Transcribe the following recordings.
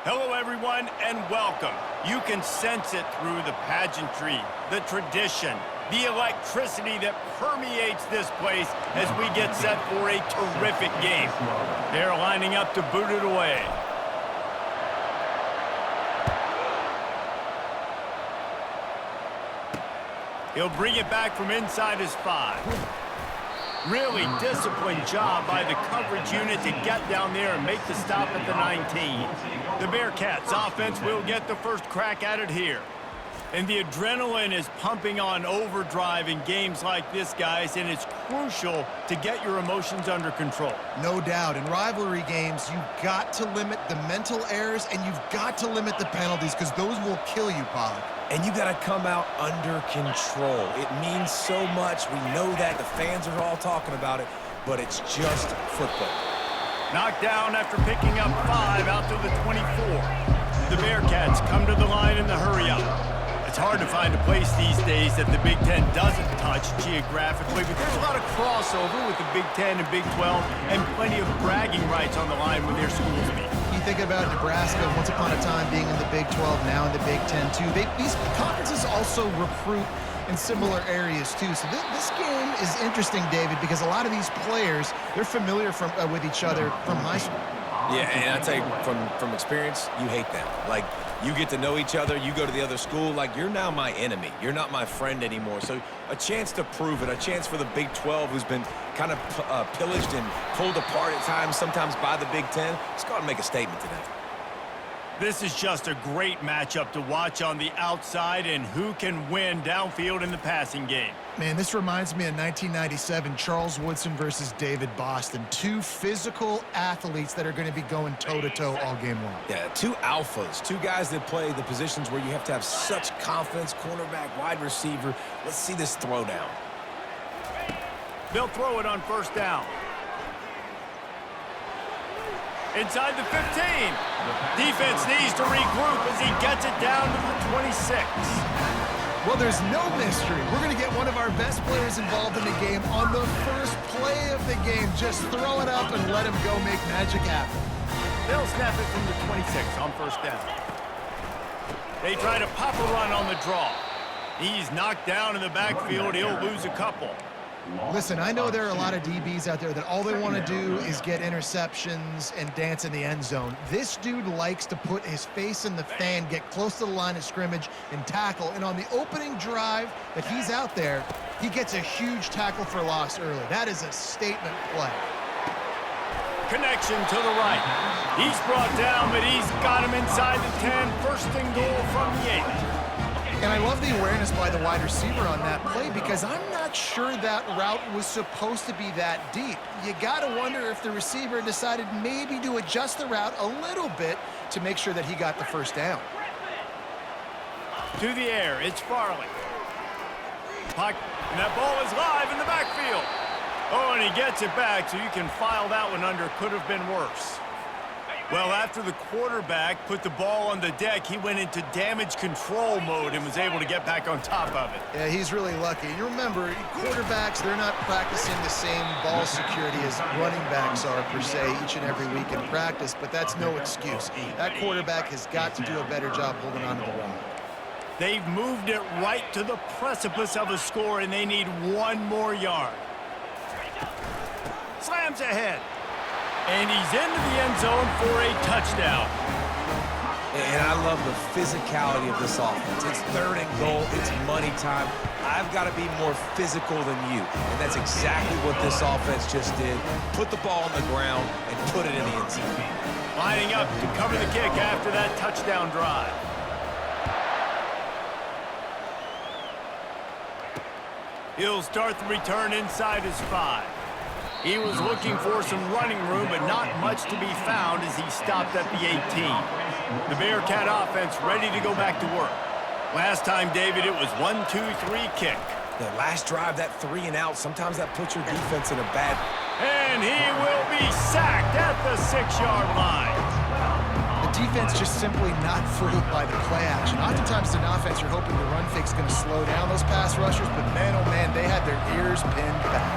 Hello, everyone, and welcome. You can sense it through the pageantry, the tradition, the electricity that permeates this place as we get set for a terrific game. They're lining up to boot it away. He'll bring it back from inside his 5. Really disciplined job by the coverage unit to get down there and make the stop at the 19. The Bearcats offense will get the first crack at it here. And the adrenaline is pumping on overdrive in games like this, guys, and it's crucial to get your emotions under control. No doubt. In rivalry games, you've got to limit the mental errors and you've got to limit the penalties because those will kill you, Pollack. And you got to come out under control. It means so much. We know that. The fans are all talking about it, but it's just football. Knocked down after picking up 5 out to the 24. The Bearcats come to the line in the hurry-up. It's hard to find a place these days that the Big Ten doesn't touch geographically, but there's a lot of crossover with the Big Ten and Big 12 and plenty of bragging rights on the line when their schools meet. You think about Nebraska once upon a time being in the Big 12, now in the Big 10 too. These conferences also recruit in similar areas too. So this game is interesting, David, because a lot of these players, they're familiar with each other from high school. Yeah, and I tell you, from experience, you hate them. Like, you get to know each other, you go to the other school, like, you're now my enemy. You're not my friend anymore. So a chance to prove it, a chance for the Big 12, who's been kind of pillaged and pulled apart at times, sometimes by the Big 10. Let's go out and make a statement today. This is just a great matchup to watch on the outside and who can win downfield in the passing game. Man, this reminds me of 1997, Charles Woodson versus David Boston. Two physical athletes that are going to be going toe-to-toe all game long. Yeah, two alphas, two guys that play the positions where you have to have such confidence, cornerback, wide receiver. Let's see this throwdown. They'll throw it on first down. Inside the 15. Defense needs to regroup as he gets it down to the 26. Well, there's no mystery. We're going to get one of our best players involved in the game on the first play of the game. Just throw it up and let him go make magic happen. They'll snap it from the 26 on first down. They try to pop a run on the draw. He's knocked down in the backfield. He'll lose a couple. Listen, I know there are a lot of DBs out there that all they want to do is get interceptions and dance in the end zone. This dude likes to put his face in the fan, get close to the line of scrimmage, and tackle. And on the opening drive that he's out there, he gets a huge tackle for loss early. That is a statement play. Connection to the right. He's brought down, but he's got him inside the 10. First and goal from the 8. And I love the awareness by the wide receiver on that play because I'm not sure that route was supposed to be that deep. You got to wonder if the receiver decided maybe to adjust the route a little bit to make sure that he got the first down. To the air, it's Farley. And that ball is live in the backfield. Oh, and he gets it back, so you can file that one under. Could have been worse. Well, after the quarterback put the ball on the deck, he went into damage control mode and was able to get back on top of it. Yeah, he's really lucky. You remember, quarterbacks, they're not practicing the same ball security as running backs are, per se, each and every week in practice, but that's no excuse. That quarterback has got to do a better job holding on to the ball. They've moved it right to the precipice of a score, and they need one more yard. Slams ahead. And he's into the end zone for a touchdown. And I love the physicality of this offense. It's third and goal. It's money time. I've got to be more physical than you. And that's exactly what this offense just did. Put the ball on the ground and put it in the end zone. Lining up to cover the kick after that touchdown drive. He'll start the return inside his 5. He was looking for some running room, but not much to be found as he stopped at the 18. The Bearcat offense ready to go back to work. Last time, David, it was 1-2-3 kick. The last drive, that 3 and out, sometimes that puts your defense in a bad... And he will be sacked at the 6-yard line. The defense just simply not fooled by the play action. Oftentimes, in offense, you're hoping the run fake's going to slow down those pass rushers, but man, oh man, they had their ears pinned back.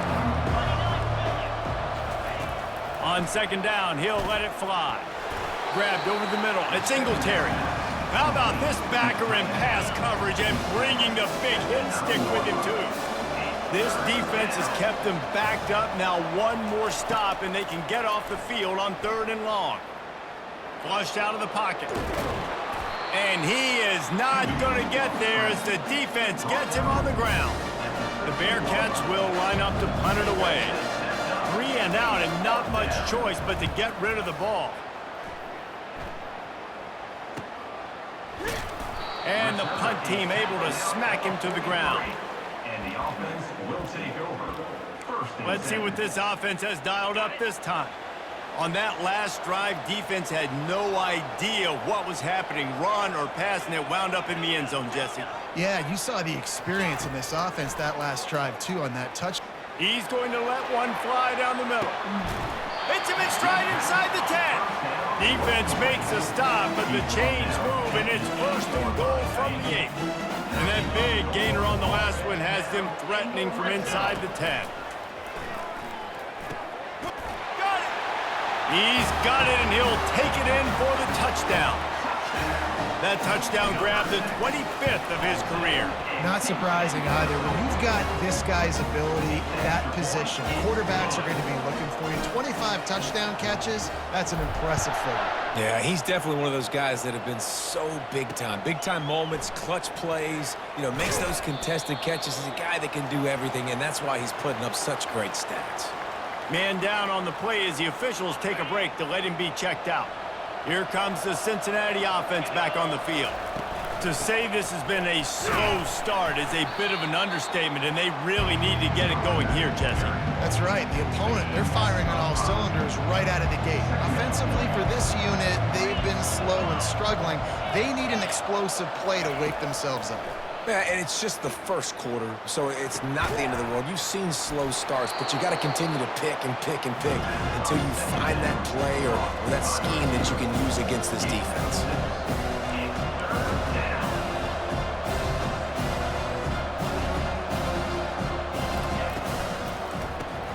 On second down, he'll let it fly. grabbed over the middle. It's Singletary. How about this backer in pass coverage and bringing the big hit stick with him, too? This defense has kept them backed up. Now one more stop, and they can get off the field on 3rd and long. Flushed out of the pocket. And he is not going to get there as the defense gets him on the ground. The Bearcats will line up to punt it away. 3 and out and not much choice but to get rid of the ball. And the punt team able to smack him to the ground. And the offense will take over. Let's see what this offense has dialed up this time. On that last drive, defense had no idea what was happening, run or pass, and it wound up in the end zone, Jesse. Yeah, you saw the experience in this offense that last drive, too, on that touch. He's going to let one fly down the middle. Hits him in stride inside the 10. Defense makes a stop, but the chains move, and it's 1st and goal from the 8. And that big gainer on the last one has them threatening from inside the 10. He's got it, and he'll take it in for the touchdown. That touchdown grabbed the 25th of his career. Not surprising either. When you've got this guy's ability, that position, quarterbacks are going to be looking for you. 25 touchdown catches, that's an impressive figure. Yeah, he's definitely one of those guys that have been so big time. Big time moments, clutch plays, makes those contested catches. He's a guy that can do everything, and that's why he's putting up such great stats. Man down on the play as the officials take a break to let him be checked out. Here comes the Cincinnati offense back on the field. To say this has been a slow start is a bit of an understatement, and they really need to get it going here, Jesse. That's right. The opponent, they're firing on all cylinders right out of the gate. Offensively for this unit, they've been slow and struggling. They need an explosive play to wake themselves up. Yeah, and it's just the first quarter, so it's not the end of the world. You've seen slow starts, but you got to continue to pick and pick and pick until you find that play or that scheme that you can use against this defense.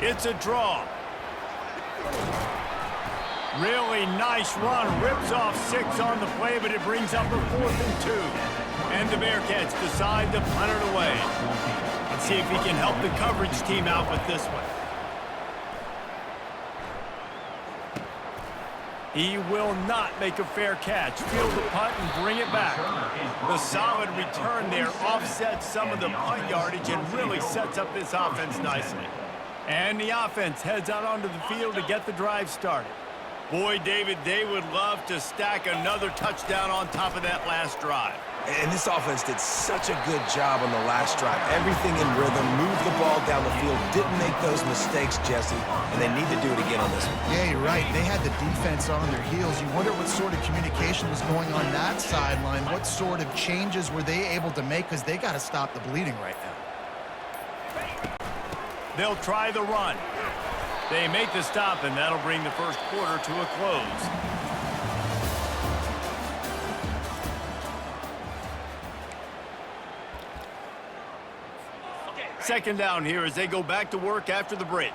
It's a draw. Really nice run. Rips off 6 on the play, but it brings up a 4th and 2. And the Bearcats decide to punt it away. Let's see if he can help the coverage team out with this one. He will not make a fair catch. Field the punt and bring it back. The solid return there offsets some of the punt yardage and really sets up this offense nicely. And the offense heads out onto the field to get the drive started. Boy, David, they would love to stack another touchdown on top of that last drive. And this offense did such a good job on the last drive. Everything in rhythm, moved the ball down the field, didn't make those mistakes, Jesse, and they need to do it again on this one. Yeah, you're right. They had the defense on their heels. You wonder what sort of communication was going on that sideline. What sort of changes were they able to make, because they got to stop the bleeding right now. They'll try the run. They make the stop, and that'll bring the first quarter to a close. Second down here as they go back to work after the break.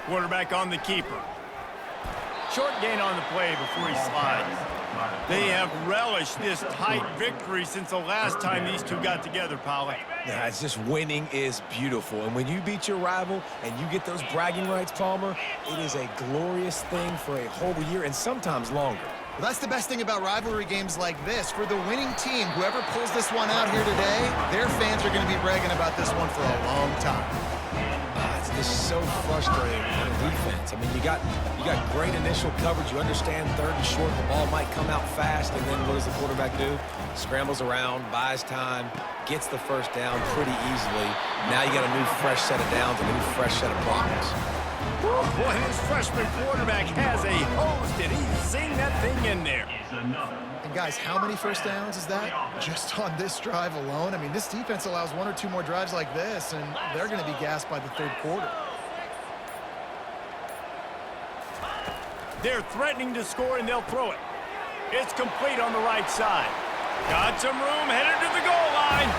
Quarterback on the keeper. Short gain on the play before he slides. They have relished this tight victory since the last time these two got together, Polly. Yeah, it's just winning is beautiful. And when you beat your rival and you get those bragging rights, Palmer, it is a glorious thing for a whole year and sometimes longer. Well, that's the best thing about rivalry games like this. For the winning team, whoever pulls this one out here today, their fans are going to be bragging about this one for a long time. It's just so frustrating on defense. I mean, you got great initial coverage. You understand 3rd and short, the ball might come out fast, and then what does the quarterback do? Scrambles around, buys time, gets the first down pretty easily. Now you got a new fresh set of downs, a new fresh set of problems. Boy, this freshman quarterback has a hose. Did he sing that thing in there? And guys, how many first downs is that? Just on this drive alone? I mean, this defense allows 1 or 2 more drives like this, and they're going to be gassed by the 3rd quarter. They're threatening to score, and they'll throw it. It's complete on the right side. Got some room, headed to the goal line.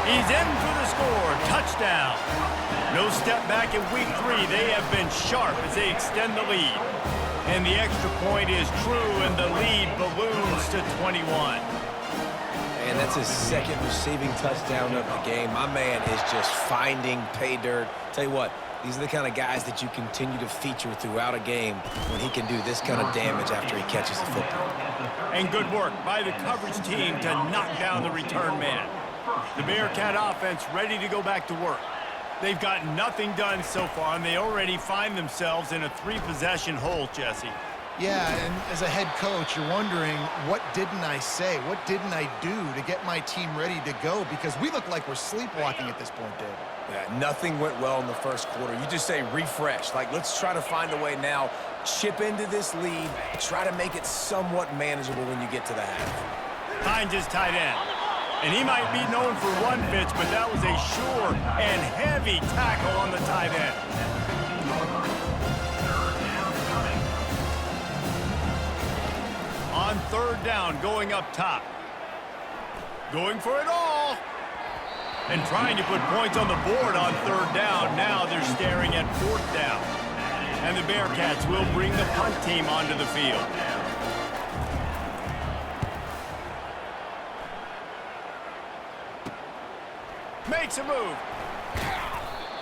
He's in for the score. Touchdown. No step back in week 3. They have been sharp as they extend the lead. And the extra point is true, and the lead balloons to 21. And that's his second receiving touchdown of the game. My man is just finding pay dirt. Tell you what, these are the kind of guys that you continue to feature throughout a game when he can do this kind of damage after he catches the football. And good work by the coverage team to knock down the return man. The Bearcat offense ready to go back to work. They've got nothing done so far, and they already find themselves in a 3-possession hole, Jesse. Yeah, and as a head coach, you're wondering, what didn't I say? What didn't I do to get my team ready to go? Because we look like we're sleepwalking at this point, David. Yeah, nothing went well in the first quarter. You just say refresh. Like, let's try to find a way now. Chip into this lead. Try to make it somewhat manageable when you get to the half. Finds his tight end. And he might be known for run fits, but that was a sure and heavy tackle on the tight end. On 3rd down, going up top. Going for it all. And trying to put points on the board on 3rd down. Now they're staring at 4th down. And the Bearcats will bring the punt team onto the field. Makes a move.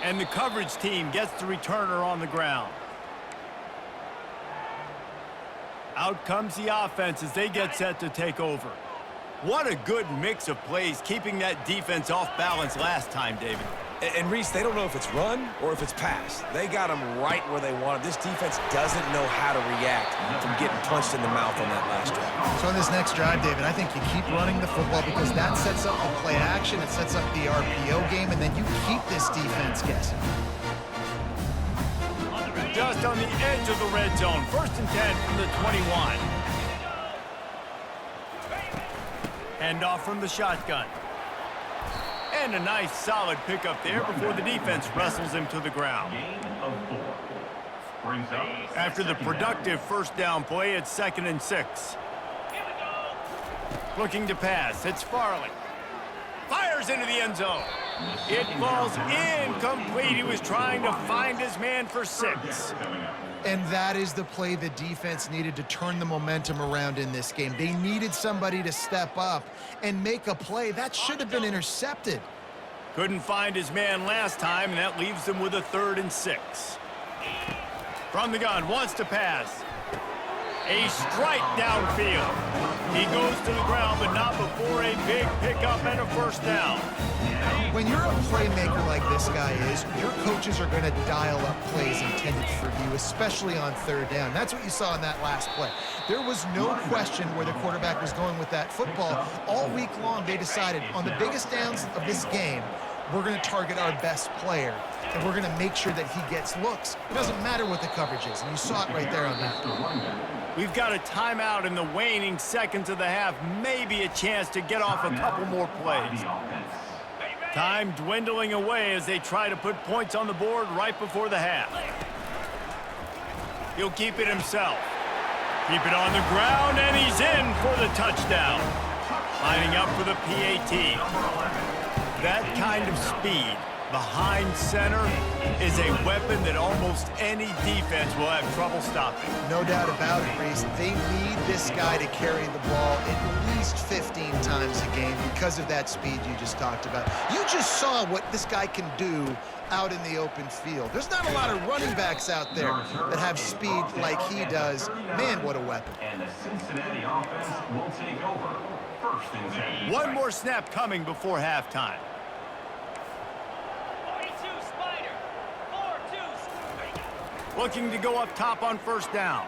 And the coverage team gets the returner on the ground. Out comes the offense as they get set to take over. What a good mix of plays, keeping that defense off balance last time, David. And Reese, they don't know if it's run or if it's pass. They got them right where they want it. This defense doesn't know how to react from getting punched in the mouth on that last drive. So in this next drive, David, I think you keep running the football because that sets up a play action, it sets up the RPO game, and then you keep this defense guessing. Just on the edge of the red zone. 1st and 10 from the 21. Handoff from the shotgun. And a nice solid pickup there before the defense wrestles him to the ground. After the productive 1st down play, it's 2nd and 6. Looking to pass, it's Farley. Fires into the end zone. It falls incomplete. He was trying to find his man for 6. And that is the play the defense needed to turn the momentum around in this game. They needed somebody to step up and make a play. That should have been intercepted. Couldn't find his man last time, and that leaves them with a 3rd and 6. From the gun, wants to pass. A strike downfield. He goes to the ground, but not before a big pickup and a 1st down. When you're a playmaker like this guy is, your coaches are going to dial up plays intended for you, especially on 3rd down. That's what you saw in that last play. There was no question where the quarterback was going with that football. All week long, they decided on the biggest downs of this game, we're going to target our best player, and we're going to make sure that he gets looks. It doesn't matter what the coverage is, and you saw it right there on that. We've got a timeout in the waning seconds of the half, maybe a chance to get off a couple more plays. Time dwindling away as they try to put points on the board right before the half. He'll keep it himself. Keep it on the ground, and he's in for the touchdown. Lining up for the PAT. That kind of speed behind center is a weapon that almost any defense will have trouble stopping. No doubt about it, Reese. They need this guy to carry the ball at least 15 times a game because of that speed you just talked about. You just saw what this guy can do out in the open field. There's not a lot of running backs out there that have speed like he does. Man, what a weapon. And the Cincinnati offense will take over. 1st and 10. One more snap coming before halftime. Looking to go up top on 1st down.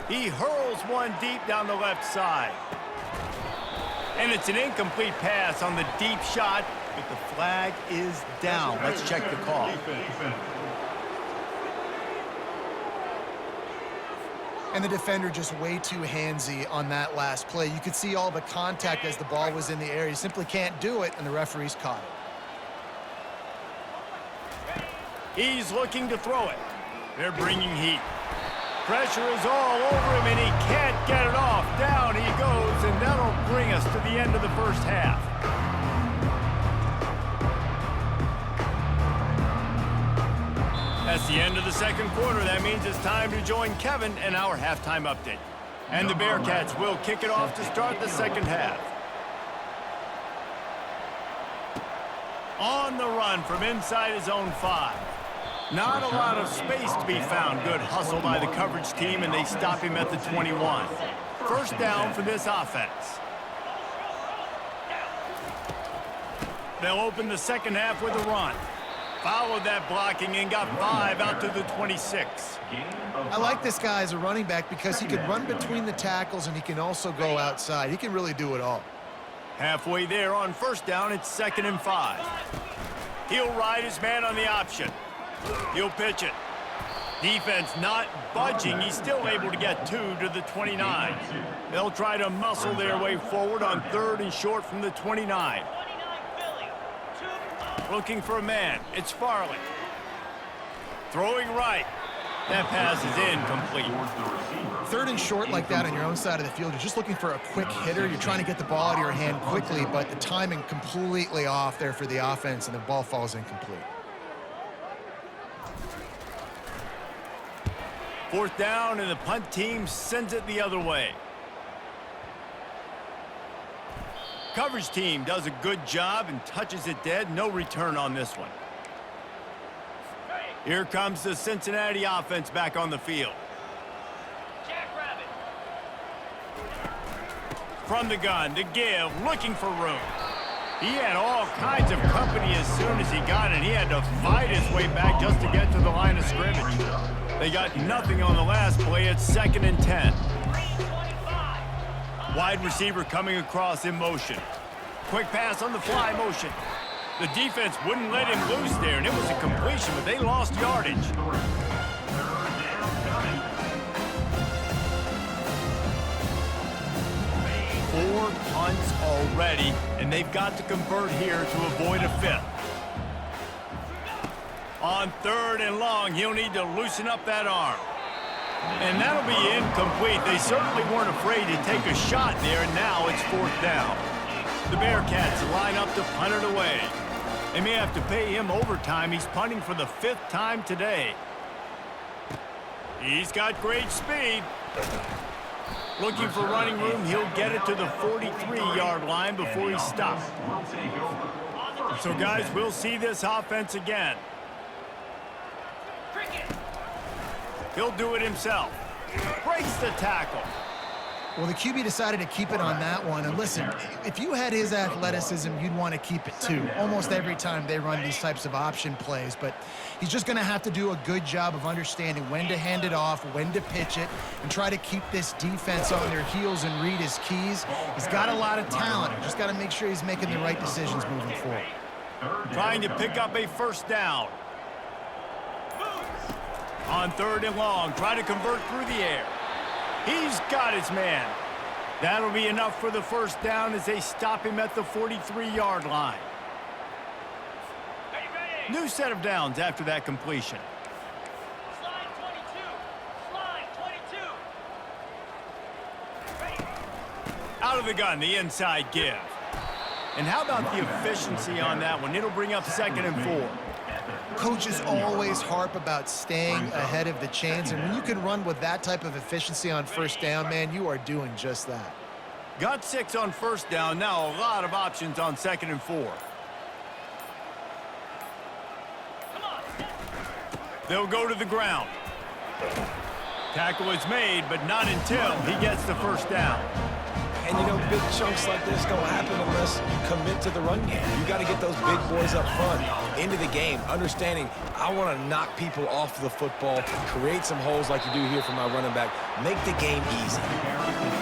He hurls one deep down the left side. And it's an incomplete pass on the deep shot, but the flag is down. Let's check the call. And the defender just way too handsy on that last play. You could see all the contact as the ball was in the air. You simply can't do it, and the referees caught it. He's looking to throw it. They're bringing heat. Pressure is all over him, and he can't get it off. Down he goes, and that'll bring us to the end of the first half. That's the end of the second quarter. That means it's time to join Kevin in our halftime update. And the Bearcats will kick it off to start the second half. On the run from inside his own 5. Not a lot of space to be found. Good hustle by the coverage team, and they stop him at the 21. First down for this offense. They'll open the second half with a run. Followed that blocking and got 5 out to the 26. I like this guy as a running back because he can run between the tackles and he can also go outside. He can really do it all. Halfway there on first down, it's 2nd and 5. He'll ride his man on the option. He'll pitch it. Defense not budging. He's still able to get 2 to the 29. They'll try to muscle their way forward on 3rd and short from the 29. Looking for a man. It's Farley. Throwing right. That pass is incomplete. 3rd and short like that on your own side of the field. You're just looking for a quick hitter. You're trying to get the ball out of your hand quickly, but the timing completely off there for the offense, and the ball falls incomplete. 4th down, and the punt team sends it the other way. Coverage team does a good job and touches it dead. No return on this one. Here comes the Cincinnati offense back on the field. From the gun to give, looking for room. He had all kinds of company as soon as he got it. He had to fight his way back just to get to the line of scrimmage. They got nothing on the last play. It's 2nd and 10. Wide receiver coming across in motion. Quick pass on the fly motion. The defense wouldn't let him loose there, and it was a completion, but they lost yardage. 4 punts already, and they've got to convert here to avoid a 5th. On 3rd and long, he'll need to loosen up that arm. And that'll be incomplete. They certainly weren't afraid to take a shot there, and now it's 4th down. The Bearcats line up to punt it away. They may have to pay him overtime. He's punting for the 5th time today. He's got great speed. Looking for running room. He'll get it to the 43-yard line before he stops. So, guys, we'll see this offense again. He'll do it himself. Breaks the tackle. Well, the QB decided to keep it on that one. And listen, if you had his athleticism, you'd want to keep it too. Almost every time they run these types of option plays. But he's just going to have to do a good job of understanding when to hand it off, when to pitch it, and try to keep this defense on their heels and read his keys. He's got a lot of talent. Just got to make sure he's making the right decisions moving forward. Trying to pick up a 1st down. On 3rd and long, try to convert through the air. He's got his man. That'll be enough for the 1st down as they stop him at the 43-yard line. New set of downs after that completion. Slide 22. Out of the gun, the inside give. And how about the efficiency on that one? It'll bring up 2nd and 4. Coaches always harp about staying ahead of the chains, and when you can run with that type of efficiency on 1st down, man, you are doing just that. Got 6 on 1st down. Now a lot of options on 2nd and 4. They'll go to the ground. Tackle is made, but not until he gets the 1st down. And, you know, big chunks like this don't happen unless you commit to the run game. You got to get those big boys up front into the game, understanding I want to knock people off the football, create some holes like you do here for my running back, make the game easy.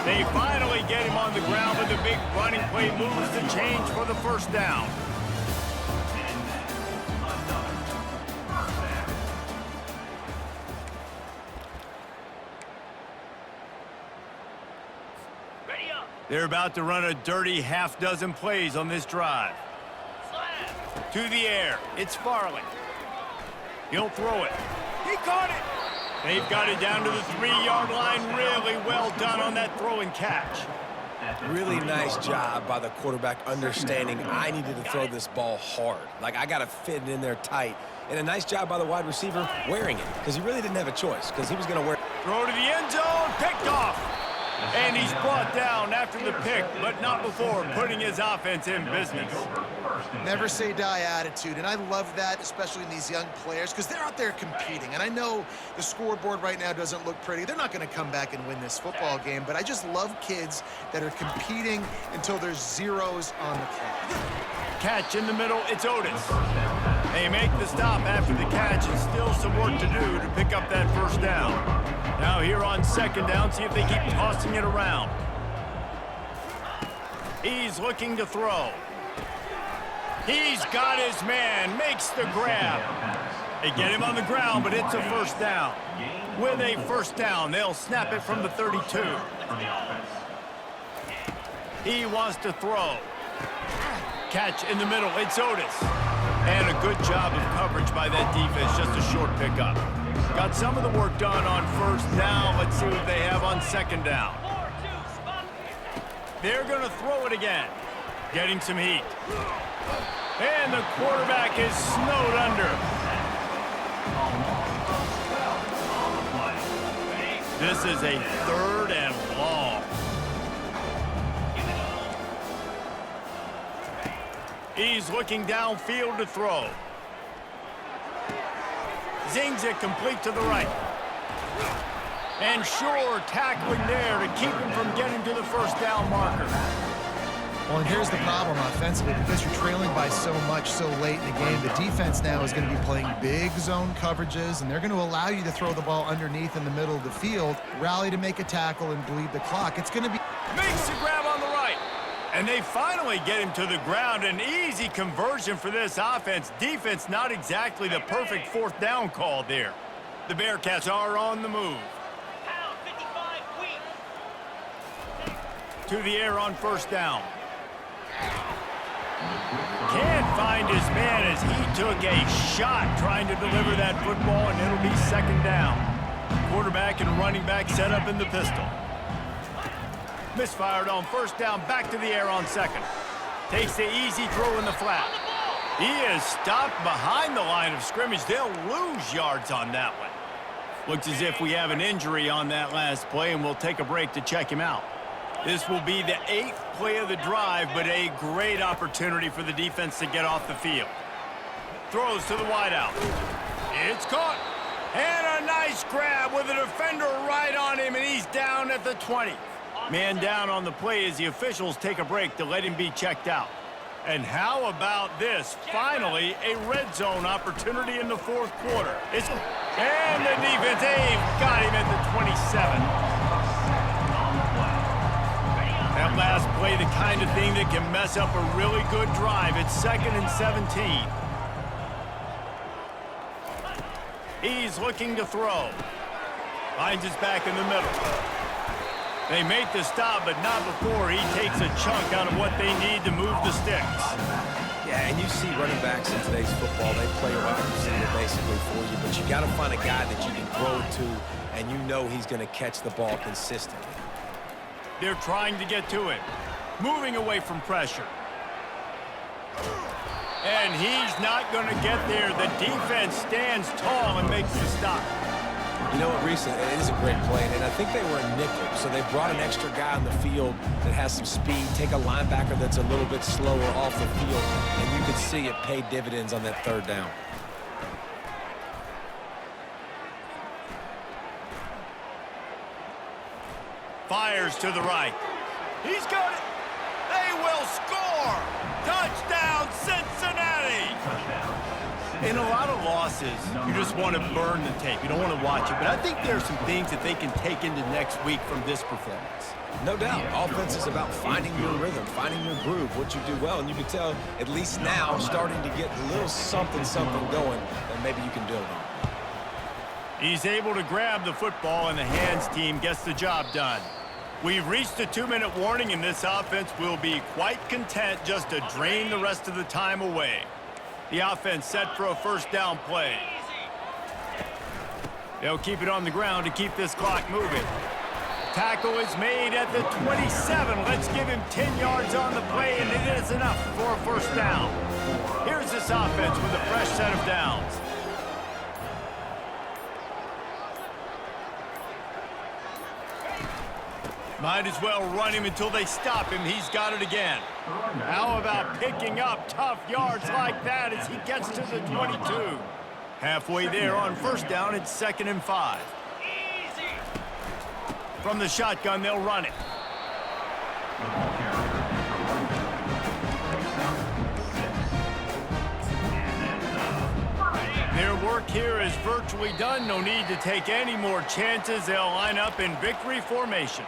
They finally get him on the ground, but the big running play moves the change for the 1st down. They're about to run a dirty half-dozen plays on this drive. To the air. It's Farley. He'll throw it. He caught it. They've got it down to the 3-yard line. Really well done on that throw and catch. Really nice job by the quarterback understanding I needed to throw this ball hard. Like, I got to fit it in there tight. And a nice job by the wide receiver wearing it, because he really didn't have a choice, because he was going to wear it. Throw to the end zone, picked off. And he's brought down after the pick, but not before putting his offense in business. Never say die attitude, and I love that, especially in these young players, because they're out there competing. And I know the scoreboard right now doesn't look pretty. They're not going to come back and win this football game, but I just love kids that are competing until there's zeros on the clock. Catch in the middle, it's Otis. They make the stop after the catch, and still some work to do to pick up that first down. Now here on second down, see if they keep tossing it around. He's looking to throw. He's got his man, makes the grab. They get him on the ground, but it's a first down. With a first down, they'll snap it from the 32. He wants to throw. Catch in the middle, it's Otis. And a good job of coverage by that defense, just a short pickup. Got some of the work done on first down. Let's see what they have on second down. They're going to throw it again. Getting some heat. And the quarterback is snowed under. This is a 3rd and long. He's looking downfield to throw. Zings it complete to the right. And sure tackling there to keep him from getting to the first down marker. Well, and here's the problem offensively, because you're trailing by so much so late in the game, the defense now is going to be playing big zone coverages, and they're going to allow you to throw the ball underneath in the middle of the field, rally to make a tackle, and bleed the clock. It's going to be... Makes the grab on the right. And they finally get him to the ground. An easy conversion for this offense. Defense not exactly the perfect fourth down call there. The Bearcats are on the move. Pound 55 weak. To the air on first down. Can't find his man as he took a shot trying to deliver that football, and it'll be second down. Quarterback and running back set up in the pistol. Misfired on first down, back to the air on second. Takes the easy throw in the flat. He is stopped behind the line of scrimmage. They'll lose yards on that one. Looks as if we have an injury on that last play, and we'll take a break to check him out. This will be the 8th play of the drive, but a great opportunity for the defense to get off the field. Throws to the wideout. It's caught. And a nice grab with a defender right on him, and he's down at the 20. Man down on the play as the officials take a break to let him be checked out. And how about this? Finally, a red zone opportunity in the fourth quarter. And the defense, they've got him at the 27. That last play, the kind of thing that can mess up a really good drive. It's 2nd and 17. He's looking to throw. Finds his back in the middle. They make the stop, but not before he takes a chunk out of what they need to move the sticks. Yeah, and you see running backs in today's football, they play a wide receiver basically for you, but you got to find a guy that you can throw it to, and you know he's going to catch the ball consistently. They're trying to get to it, moving away from pressure. And he's not going to get there. The defense stands tall and makes the stop. You know what, Reese, it is a great play, and I think they were a nickel, so they brought an extra guy on the field that has some speed, take a linebacker that's a little bit slower off the field, and you could see it pay dividends on that third down. Fires to the right. He's got it. They will score. Touchdown, Cincinnati. In a lot of losses, you just want to burn the tape. You don't want to watch it. But I think there are some things that they can take into next week from this performance. No doubt. Offense is about finding your rhythm, finding your groove, what you do well. And you can tell, at least now, starting to get a little something going that maybe you can build on. He's able to grab the football, and the hands team gets the job done. We've reached the 2-minute warning, and this offense will be quite content just to drain the rest of the time away. The offense set for a first down play. They'll keep it on the ground to keep this clock moving. Tackle is made at the 27. Let's give him 10 yards on the play, and it is enough for a first down. Here's this offense with a fresh set of downs. Might as well run him until they stop him. He's got it again. How about picking up tough yards like that as he gets to the 22? Halfway there on first down, it's 2nd and 5. Easy. From the shotgun, they'll run it. Their work here is virtually done. No need to take any more chances. They'll line up in victory formation.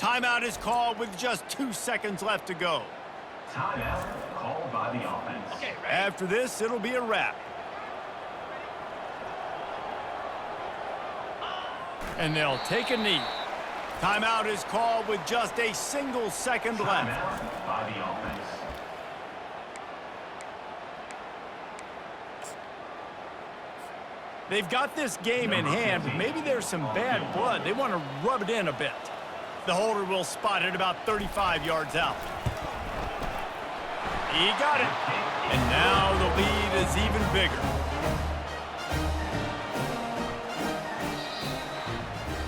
Timeout is called with just 2 seconds left to go. Timeout called by the offense. Okay, ready? After this, it'll be a wrap. And they'll take a knee. Timeout is called with just a single second left. Timeout by the offense. They've got this game in hand, but maybe there's some bad blood. They want to rub it in a bit. The holder will spot it about 35 yards out. He got it. And now the lead is even bigger.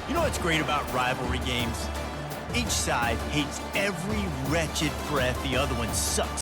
You know what's great about rivalry games? Each side hates every wretched breath the other one sucks